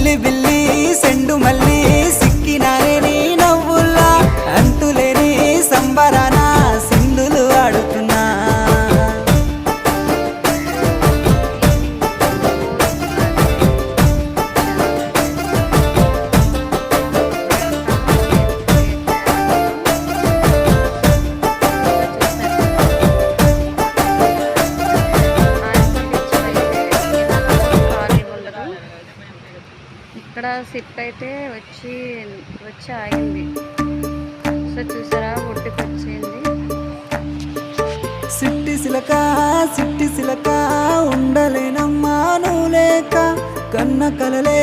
అల్లి బిల్లి సెండు మల్లి సిక్కినానే నీ నవ్వుల్లా అంతులేని సంబరాన సింధులు ఆడుతున్నా ఇక్కడ సిప్ అయితే వచ్చి ఆగింది. సో చూసారా ఒడ్డుకి వచ్చింది. సిట్టి సిలక ఉండలేనమ్మా నువ్వు లేక కన్న కలలే